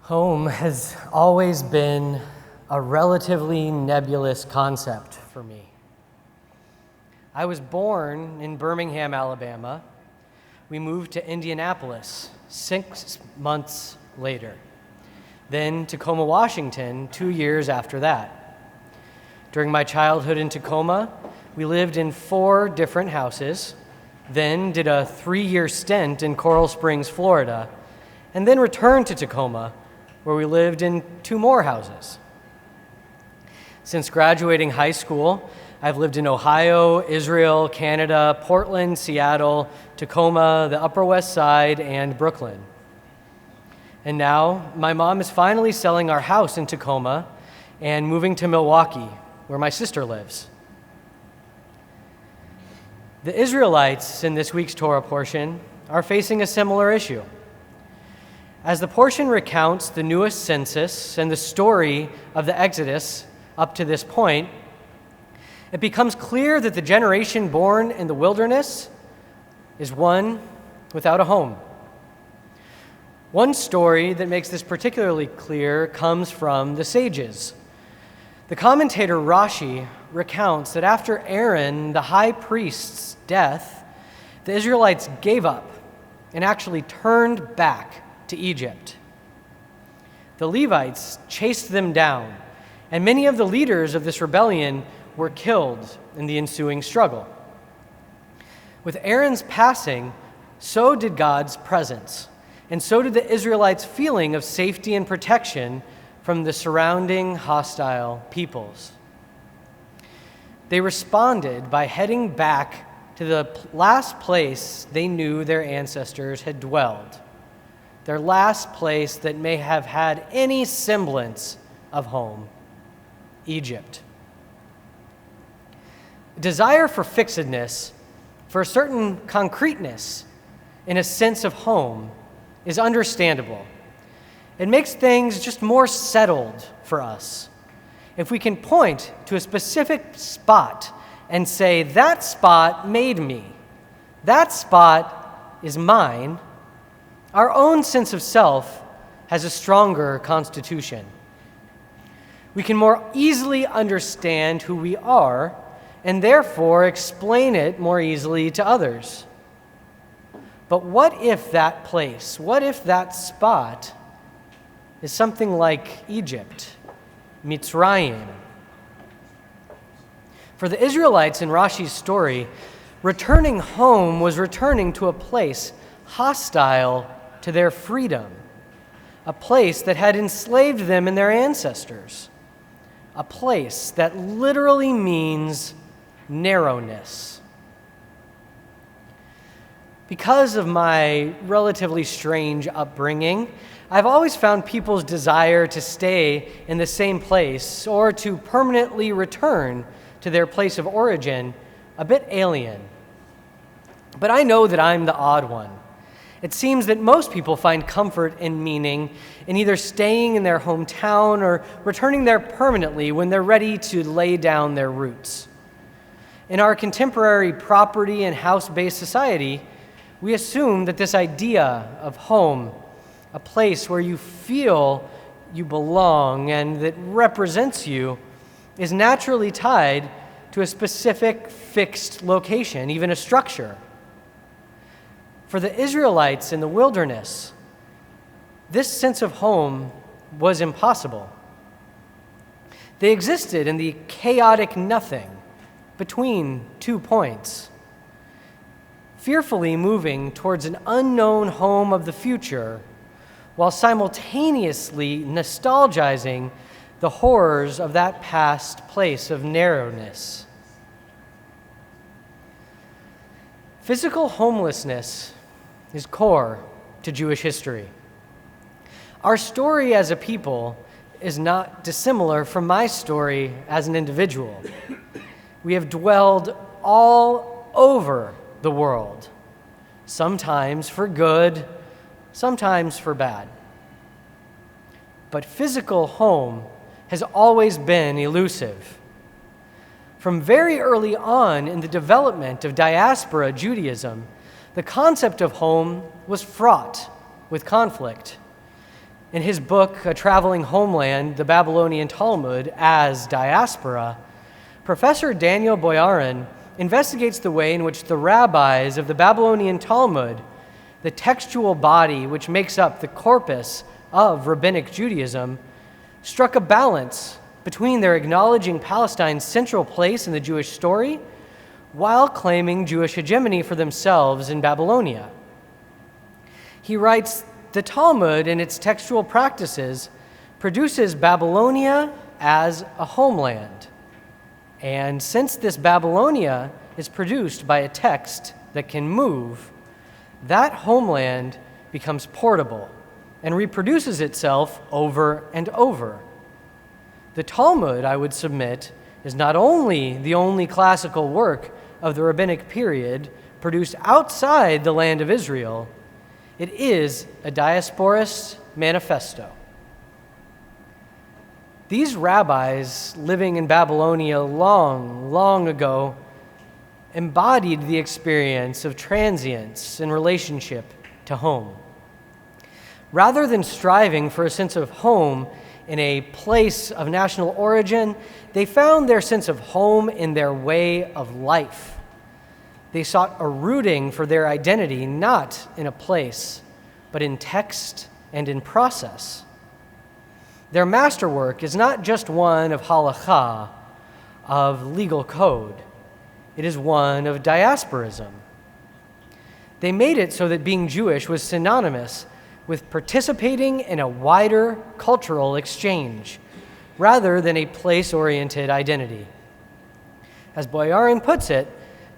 Home has always been a relatively nebulous concept for me. I was born in Birmingham, Alabama. We moved to Indianapolis 6 months later, then Tacoma, Washington 2 years after that. During my childhood in Tacoma, we lived in 4 different houses, then did a 3-year stint in Coral Springs, Florida, and then returned to Tacoma, where we lived in 2 more houses. Since graduating high school, I've lived in Ohio, Israel, Canada, Portland, Seattle, Tacoma, the Upper West Side, and Brooklyn. And now, my mom is finally selling our house in Tacoma and moving to Milwaukee, where my sister lives. The Israelites in this week's Torah portion are facing a similar issue. As the portion recounts the newest census and the story of the Exodus up to this point, it becomes clear that the generation born in the wilderness is one without a home. One story that makes this particularly clear comes from the sages. The commentator Rashi recounts that after Aaron, the high priest's death, the Israelites gave up and actually turned back to Egypt. The Levites chased them down, and many of the leaders of this rebellion were killed in the ensuing struggle. With Aaron's passing, so did God's presence, and so did the Israelites' feeling of safety and protection from the surrounding hostile peoples. They responded by heading back to the last place they knew their ancestors had dwelled, their last place that may have had any semblance of home, Egypt. Desire for fixedness, for a certain concreteness in a sense of home, is understandable. It makes things just more settled for us. If we can point to a specific spot and say, that spot made me, that spot is mine, our own sense of self has a stronger constitution. We can more easily understand who we are and therefore explain it more easily to others. But what if that place, what if that spot is something like Egypt, Mitzrayim? For the Israelites in Rashi's story, returning home was returning to a place hostile to their freedom, a place that had enslaved them and their ancestors, a place that literally means narrowness. Because of my relatively strange upbringing, I've always found people's desire to stay in the same place or to permanently return to their place of origin a bit alien. But I know that I'm the odd one. It seems that most people find comfort and meaning in either staying in their hometown or returning there permanently when they're ready to lay down their roots. In our contemporary property and house-based society, we assume that this idea of home, a place where you feel you belong and that represents you, is naturally tied to a specific fixed location, even a structure. For the Israelites in the wilderness, this sense of home was impossible. They existed in the chaotic nothing between 2 points, fearfully moving towards an unknown home of the future, while simultaneously nostalgizing the horrors of that past place of narrowness. Physical homelessness is core to Jewish history. Our story as a people is not dissimilar from my story as an individual. We have dwelled all over the world, sometimes for good, sometimes for bad. But physical home has always been elusive. From very early on in the development of diaspora Judaism, the concept of home was fraught with conflict. In his book, A Traveling Homeland, the Babylonian Talmud as Diaspora, Professor Daniel Boyarin investigates the way in which the rabbis of the Babylonian Talmud, the textual body which makes up the corpus of rabbinic Judaism, struck a balance between their acknowledging Palestine's central place in the Jewish story while claiming Jewish hegemony for themselves in Babylonia. He writes, the Talmud and its textual practices produces Babylonia as a homeland. And since this Babylonia is produced by a text that can move, that homeland becomes portable and reproduces itself over and over. The Talmud, I would submit, is not only the only classical work of the rabbinic period produced outside the land of Israel, it is a diasporist manifesto. These rabbis living in Babylonia long ago embodied the experience of transience in relationship to home. Rather than striving for a sense of home in a place of national origin, they found their sense of home in their way of life. They sought a rooting for their identity not in a place, but in text and in process. Their masterwork is not just one of halakha, of legal code. It is one of diasporism. They made it so that being Jewish was synonymous with participating in a wider cultural exchange, rather than a place-oriented identity. As Boyarin puts it,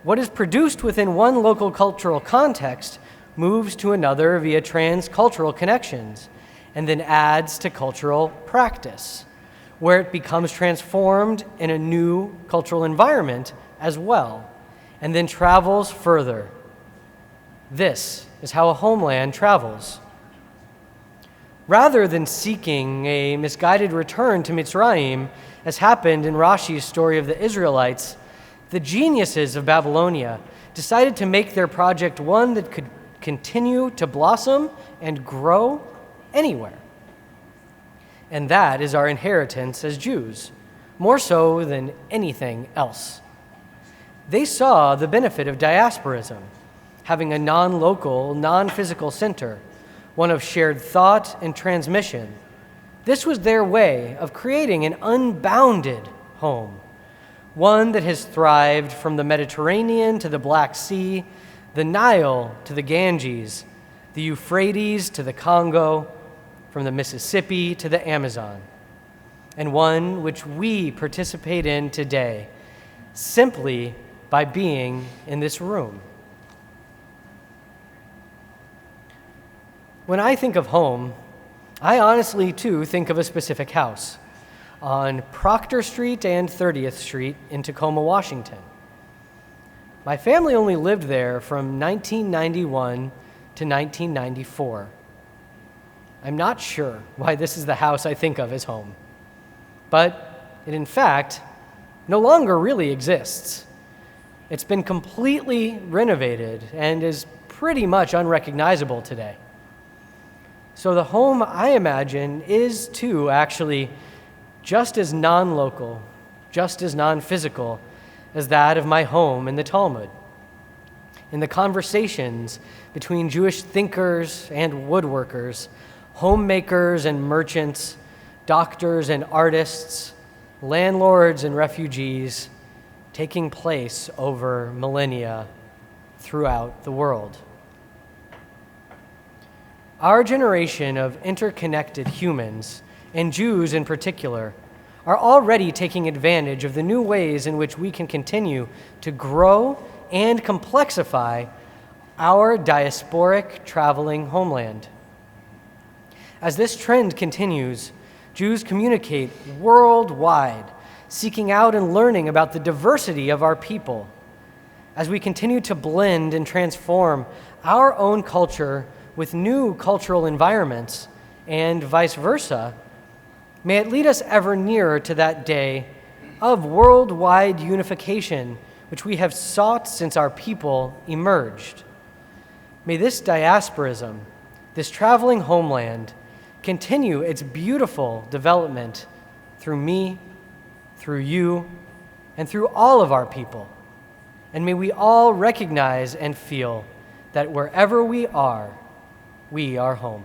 what is produced within one local cultural context moves to another via transcultural connections, and then adds to cultural practice, where it becomes transformed in a new cultural environment as well, and then travels further. This is how a homeland travels. Rather than seeking a misguided return to Mitzrayim, as happened in Rashi's story of the Israelites, the geniuses of Babylonia decided to make their project one that could continue to blossom and grow anywhere. And that is our inheritance as Jews, more so than anything else. They saw the benefit of diasporism, having a non-local, non-physical center, one of shared thought and transmission. This was their way of creating an unbounded home, one that has thrived from the Mediterranean to the Black Sea, the Nile to the Ganges, the Euphrates to the Congo, from the Mississippi to the Amazon, and one which we participate in today simply by being in this room. When I think of home, I honestly, too, think of a specific house on Proctor Street and 30th Street in Tacoma, Washington. My family only lived there from 1991 to 1994. I'm not sure why this is the house I think of as home, but it, in fact, no longer really exists. It's been completely renovated and is pretty much unrecognizable today. So the home, I imagine, is, too, actually just as non-local, just as non-physical as that of my home in the Talmud. In the conversations between Jewish thinkers and woodworkers, homemakers and merchants, doctors and artists, landlords and refugees, taking place over millennia throughout the world. Our generation of interconnected humans, and Jews in particular, are already taking advantage of the new ways in which we can continue to grow and complexify our diasporic traveling homeland. As this trend continues, Jews communicate worldwide, seeking out and learning about the diversity of our people. As we continue to blend and transform our own culture with new cultural environments, and vice versa, may it lead us ever nearer to that day of worldwide unification which we have sought since our people emerged. May this diasporism, this traveling homeland, continue its beautiful development through me, through you, and through all of our people. And may we all recognize and feel that wherever we are home.